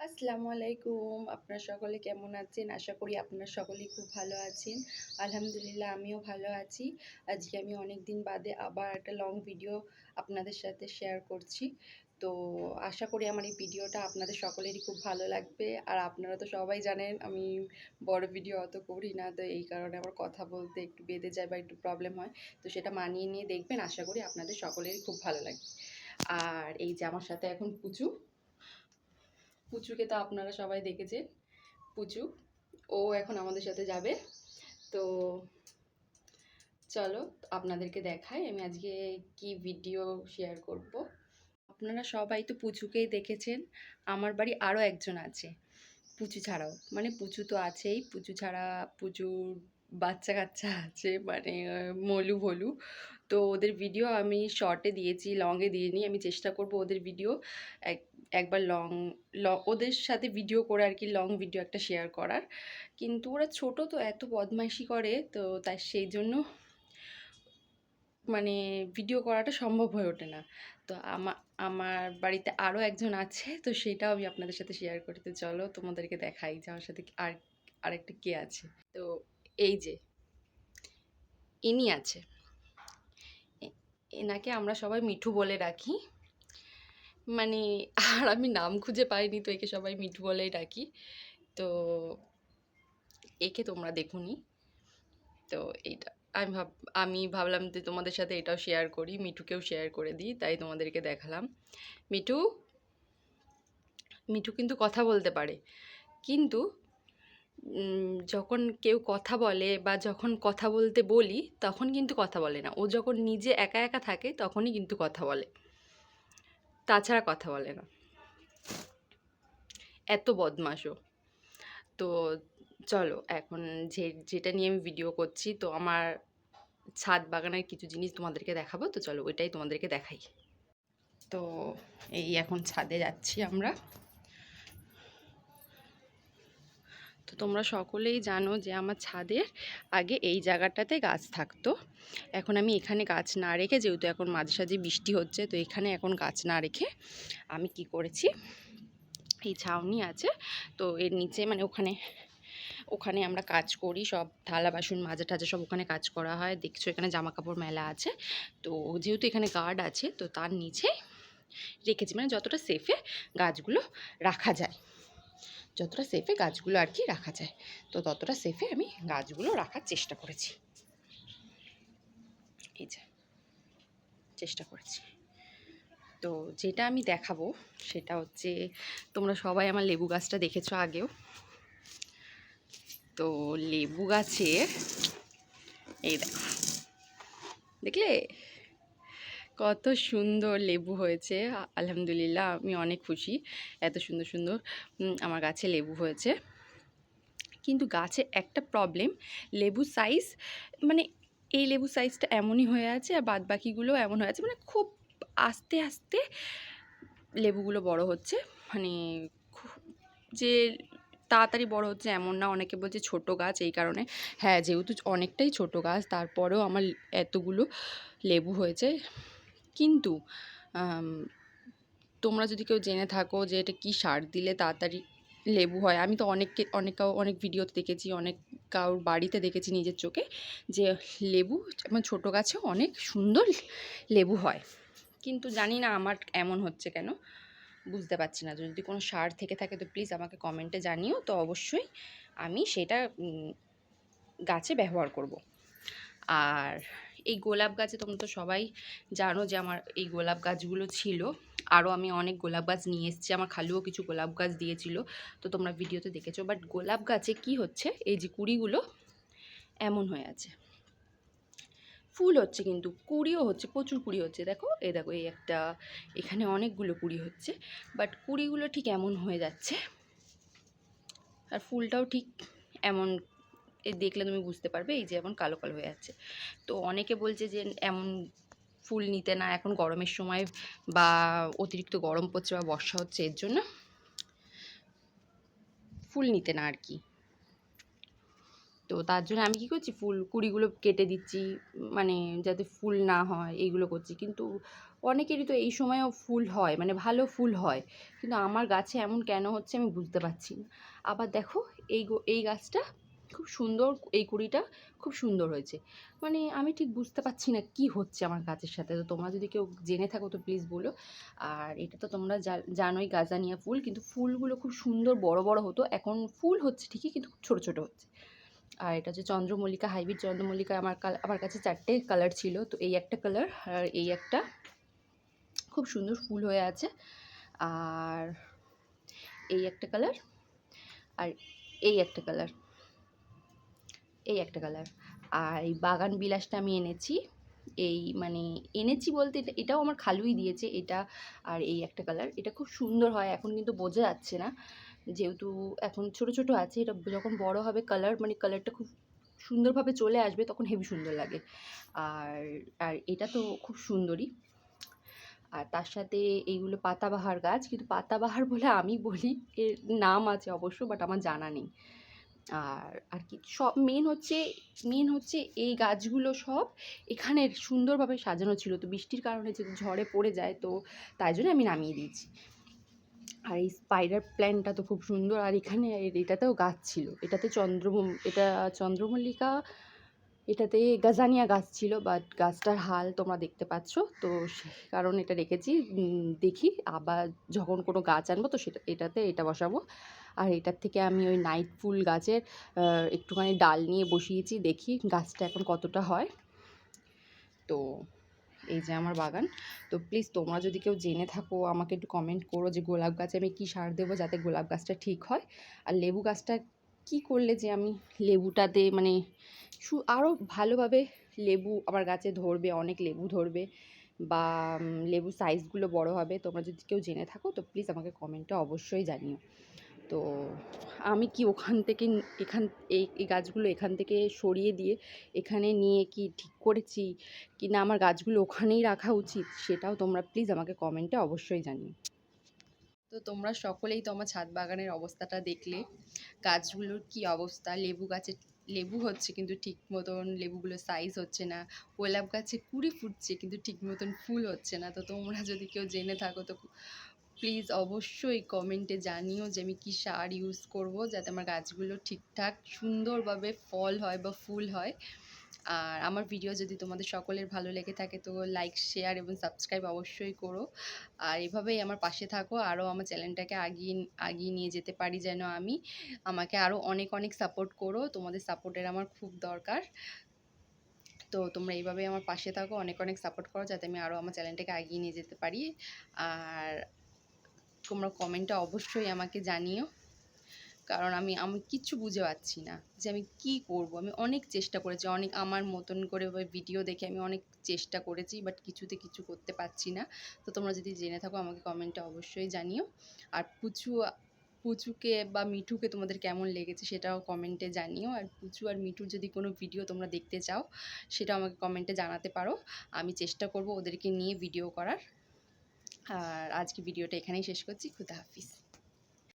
আসসালামু আলাইকুম। আপনারা সকলে কেমন আছেন? আশা করি আপনারা সকলেই খুব ভালো আছেন। আলহামদুলিল্লাহ আমিও ভালো আছি। আজকে আমি অনেকদিন বাদে আবার একটা লং ভিডিও আপনাদের সাথে শেয়ার করছি। তো আশা করি আমার এই ভিডিওটা আপনাদের সকলেরই খুব ভালো লাগবে। আর আপনারা তো সবাই জানেন আমি বড় ভিডিও অত করি না। তো এই কারণে আমার কথা বলতে একটু বেঁধে যায় বা একটু প্রবলেম হয়। তো সেটা মানিয়ে নিয়ে দেখবেন। আশা করি আপনাদের সকলেরই খুব ভালো লাগবে। আর এই যে আমার সাথে এখন পুচু। পুচুকে তো আপনারা সবাই দেখেছেন। পুচু ও এখন আমাদের সাথে যাবে। তো চলো আপনাদেরকে দেখাই আমি আজকে কি ভিডিও শেয়ার করব। আপনারা সবাই তো পুচুকেই দেখেছেন। আমার বাড়ি আরও একজন আছে পুচু ছাড়াও, মানে পুচু তো আছেই, পুচু ছাড়া পুচুর বাচ্চা কাচ্চা আছে, মানে মলু ভলু। তো ওদের ভিডিও আমি শর্টে দিয়েছি, লংয়ে দিইনি। আমি চেষ্টা করব ওদের ভিডিও এক একবার ওদের সাথে ভিডিও করে আর কি লং ভিডিও একটা শেয়ার করার। কিন্তু ওরা ছোট তো এত বদমাইশি করে, তো তাই সেই জন্য মানে ভিডিও করাটা সম্ভব হয়ে ওঠে না। তো আমার বাড়িতে আরও একজন আছে, তো সেটাও আমি আপনাদের সাথে শেয়ার করি। তো চলো তোমাদেরকে দেখাই যে আমার সাথে আরেকটা কে আছে। তো এই যে ইনি আছে। এনাকে আমরা সবাই মিঠু বলে রাখি, মানে আর আমি নাম খুঁজে পাইনি, তো একে সবাই মিঠু বলেই ডাকি। তো একে তোমরা দেখুনি। তো এইটা আমি ভাবলাম যে তোমাদের সাথে এটাও শেয়ার করি, মিঠুকেও শেয়ার করে দিই, তাই তোমাদেরকে দেখালাম। মিঠু মিঠু কিন্তু কথা বলতে পারে, কিন্তু যখন কেউ কথা বলে বা যখন কথা বলতে বলি তখন কিন্তু কথা বলে না। ও যখন নিজে একা একা থাকে তখনই কিন্তু কথা বলে, তাছাড়া কথা বলে না। এত বদমাশ ও। তো চলো এখন যেটা নিয়ে আমি ভিডিও করছি, তো আমার ছাদ বাগানের কিছু জিনিস তোমাদেরকে দেখাবো। তো চলো ওইটাই তোমাদেরকে দেখাই। তো এই এখন ছাদে যাচ্ছি আমরা। তো তোমরা সকলেই জানো যে আমার ছাদের আগে এই জায়গাটাতে গাছ থাকতো। এখন আমি এখানে গাছ না রেখে, যেহেতু এখন মাঝে সাঝে বৃষ্টি হচ্ছে, তো এখানে এখন গাছ না রেখে আমি কি করেছি, এই ছাউনি আছে তো এর নিচে, মানে ওখানে ওখানে আমরা কাজ করি, সব থালা বাসন মাজা টাজা সব ওখানে কাজ করা হয়। দেখছো এখানে জামা কাপড় মেলা আছে। তো যেহেতু এখানে গার্ড আছে, তো তার নিচে রেখেছি, মানে যতটা সেফে গাছগুলো রাখা যায়, যতটা সেফে গাছগুলো আর কি রাখা যায়, তো ততটা সেফে আমি গাছগুলো রাখার চেষ্টা করেছি। এই যে চেষ্টা করেছি। তো যেটা আমি দেখাবো সেটা হচ্ছে, তোমরা সবাই আমার লেবু গাছটা দেখেছো আগেও। তো লেবু গাছের এই দেখো, দেখলে কত সুন্দর লেবু হয়েছে। আলহামদুলিল্লাহ আমি অনেক খুশি, এত সুন্দর সুন্দর আমার গাছে লেবু হয়েছে। কিন্তু গাছে একটা প্রবলেম, লেবু সাইজ, মানে এই লেবু সাইজটা এমনই হয়ে আছে আর বাদ বাকিগুলো এমন হয়ে আছে, মানে খুব আস্তে আস্তে লেবুগুলো বড় হচ্ছে, মানে যে তাড়াতাড়ি বড় হচ্ছে এমন না। অনেকে বলছে ছোট গাছ, এই কারণে হ্যাঁ যেহেতু অনেকটাই ছোট গাছ তারপরেও আমার এতগুলো লেবু হয়েছে। কিন্তু তোমরা যদি কেউ জেনে থাকো যে এটা কী সার দিলে তাড়াতাড়ি লেবু হয়, আমি তো অনেক ভিডিওতে দেখেছি, অনেক কারোর বাড়িতে দেখেছি নিজের চোখে, যে লেবু এবং ছোটো গাছেও অনেক সুন্দর লেবু হয়। কিন্তু জানি না আমার এমন হচ্ছে কেন, বুঝতে পারছি না। যদি কোনো সার থেকে থাকে তো প্লিজ আমাকে কমেন্টে জানিও, তো অবশ্যই আমি সেটা গাছে ব্যবহার করব। আর এই গোলাপ গাছে তোমরা তো সবাই জানো যে আমার এই গোলাপ গাছগুলো ছিল, আরও আমি অনেক গোলাপ গাছ নিয়ে এসেছি, আমার খালুও কিছু গোলাপ গাছ দিয়েছিল, তো তোমরা ভিডিওতে দেখেছো। বাট গোলাপ গাছে কি হচ্ছে, এই যে কুড়িগুলো এমন হয়ে আছে, ফুল হচ্ছে কিন্তু কুড়িও হচ্ছে, প্রচুর কুড়ি হচ্ছে। দেখো এই দেখো, এই একটা, এখানে অনেকগুলো কুড়ি হচ্ছে, বাট কুড়িগুলো ঠিক এমন হয়ে যাচ্ছে, আর ফুলটাও ঠিক এমন, দেখলে তুমি বুঝতে পারবে, এই যে এমন কালো কালো হয়ে যাচ্ছে। তো অনেকে বলছে যে এমন ফুল নিতে না, এখন গরমের সময় বা অতিরিক্ত গরম পড়ছে বা বর্ষা হচ্ছে, এর জন্য ফুল নিতে না আর কি। তো তার জন্য আমি কী করছি, কুড়িগুলো কেটে দিচ্ছি, মানে যাতে ফুল না হয় এইগুলো করছি। কিন্তু অনেকেরই তো এই সময়েও ফুল হয়, মানে ভালো ফুল হয়, কিন্তু আমার গাছে এমন কেন হচ্ছে আমি বুঝতে পারছি না। আবার দেখো এই গাছটা খুব সুন্দর, এই কুঁড়িটা খুব সুন্দর হয়েছে। মানে আমি ঠিক বুঝতে পারছি না কি হচ্ছে আমার গাছের সাথে। তো তোমরা যদি কেউ জেনে থাকো তো প্লিজ বলো। আর এটা তো তোমরা জানোই গাজানিয়া ফুল, কিন্তু ফুলগুলো খুব সুন্দর বড় বড় হতো, এখন ফুল হচ্ছে ঠিকই কিন্তু খুব ছোটো ছোটো হচ্ছে। আর এটা হচ্ছে চন্দ্রমল্লিকা, হাইব্রিড চন্দ্রমল্লিকা। আমার কাছে 4টে কালার ছিল, তো এই একটা কালার আর এই একটা খুব সুন্দর ফুল হয়ে আছে। আর এই একটা কালার আর এই একটা কালার, এই একটা কালার। আর এই বাগান বিলাসটা আমি এনেছি, এই মানে এনেছি বলতে এটাও আমার খালুই দিয়েছে এটা। আর এই একটা কালার, এটা খুব সুন্দর হয়, এখন কিন্তু বোঝা যাচ্ছে না যেহেতু এখন ছোট ছোট আছে। এটা যখন বড় হবে কালার, মানে কালারটা খুব সুন্দরভাবে চলে আসবে, তখন হেবি সুন্দর লাগে। আর আর এটা তো খুব সুন্দরই। আর তার সাথে এইগুলো পাতাবাহার গাছ, কিন্তু পাতাবাহার বলে আমি বলি, এর নাম আছে অবশ্য, বাট আমার জানা নেই। আর কি সব মেন হচ্ছে এই গাছগুলো সব এখানে সুন্দরভাবে সাজানো ছিল, তো বৃষ্টির কারণে যদি ঝড়ে পড়ে যায় তো তাই জন্য আমি নামিয়ে দিয়েছি। আর এই স্পাইডার প্ল্যান্টটা তো খুব সুন্দর। আর এখানে এটাতেও গাছ ছিল, এটা চন্দ্রমল্লিকা, এটাতে গাজানিয়া গাছ ছিল, বাট গাছটার হাল তোমরা দেখতে পাচ্ছ। তো সে কারণে এটা রেখেছি। দেখি আবার যখন কোনো গাছ আনবো তো এটাতে এটা বসাবো। আর এটার থেকে আমি ওই নাইট ফুল গাছের একটুখানি ডাল নিয়ে বসিয়েছি, দেখি গাছটা এখন কতটা হয়। তো এই যে আমার বাগান। তো প্লিজ তোমরা যদি কেউ জেনে থাকো আমাকে একটু কমেন্ট করো যে গোলাপ গাছে আমি কী সার দেবো যাতে গোলাপ গাছটা ঠিক হয়। আর লেবু গাছটা কী করলে যে আমি লেবুটাতে মানে আরও ভালোভাবে লেবু আমার গাছে ধরবে, অনেক লেবু ধরবে, বা লেবুর সাইজগুলো বড় হবে। তোমরা যদি কেউ জেনে থাকো তো প্লিজ আমাকে কমেন্টে অবশ্যই জানিও। তো আমি কি ওখান থেকে এই গাছগুলো এখান থেকে সরিয়ে দিয়ে এখানে নিয়ে কি ঠিক করেছি কি না, আমার গাছগুলো ওখানেই রাখা উচিত, সেটাও তোমরা প্লিজ আমাকে কমেন্টে অবশ্যই জানিও। তো তোমরা সকলেই তো আমার ছাদ বাগানের অবস্থাটা দেখলে, গাছগুলোর কি অবস্থা। লেবু গাছে লেবু হচ্ছে কিন্তু ঠিক মতন লেবুগুলোর সাইজ হচ্ছে না, গোলাপ গাছে কুঁড়ি ফুটছে কিন্তু ঠিক মতন ফুল হচ্ছে না। তো তোমরা যদি কেউ জেনে থাকো তো প্লিজ অবশ্যই কমেন্টে জানিও যে আমি কী সার ইউজ করব যাতে আমার গাছগুলো ঠিকঠাক সুন্দরভাবে ফল হয় বা ফুল হয়। আর আমার ভিডিও যদি তোমাদের সকলের ভালো লেগে থাকে তো লাইক, শেয়ার এবং সাবস্ক্রাইব অবশ্যই করো। আর এভাবেই আমার পাশে থাকো, আরও আমার চ্যানেলটাকে আগিয়ে নিয়ে যেতে পারি যেন আমি। আমাকে আরও অনেক অনেক সাপোর্ট করো, তোমাদের সাপোর্টের আমার খুব দরকার। তো তোমরা এইভাবেই আমার পাশে থাকো, অনেক অনেক সাপোর্ট করো যাতে আমি আরও আমার চ্যানেলটাকে আগিয়ে নিয়ে যেতে পারি। আর তোমরা কমেন্টে অবশ্যই আমাকে জানিও, কারণ আমি কিচ্ছু বুঝে পাচ্ছি না যে আমি কি করব। আমি অনেক চেষ্টা করেছি, অনেক আমার মতন করে ভিডিও দেখে আমি অনেক চেষ্টা করেছি, বাট কিছুতে কিছু করতে পারছি না। তো তোমরা যদি জেনে থাকো আমাকে কমেন্টে অবশ্যই জানিও। আর পুচুকে বা মিঠুকে তোমাদের কেমন লেগেছে সেটাও কমেন্টে জানিও। আর পুচু আর মিঠুর যদি কোনো ভিডিও তোমরা দেখতে চাও সেটাও আমাকে কমেন্টে জানাতে পারো, আমি চেষ্টা করব ওদেরকে নিয়ে ভিডিও করার। আর আজকে ভিডিওটা এখানেই শেষ করছি। খুদা হাফিজ।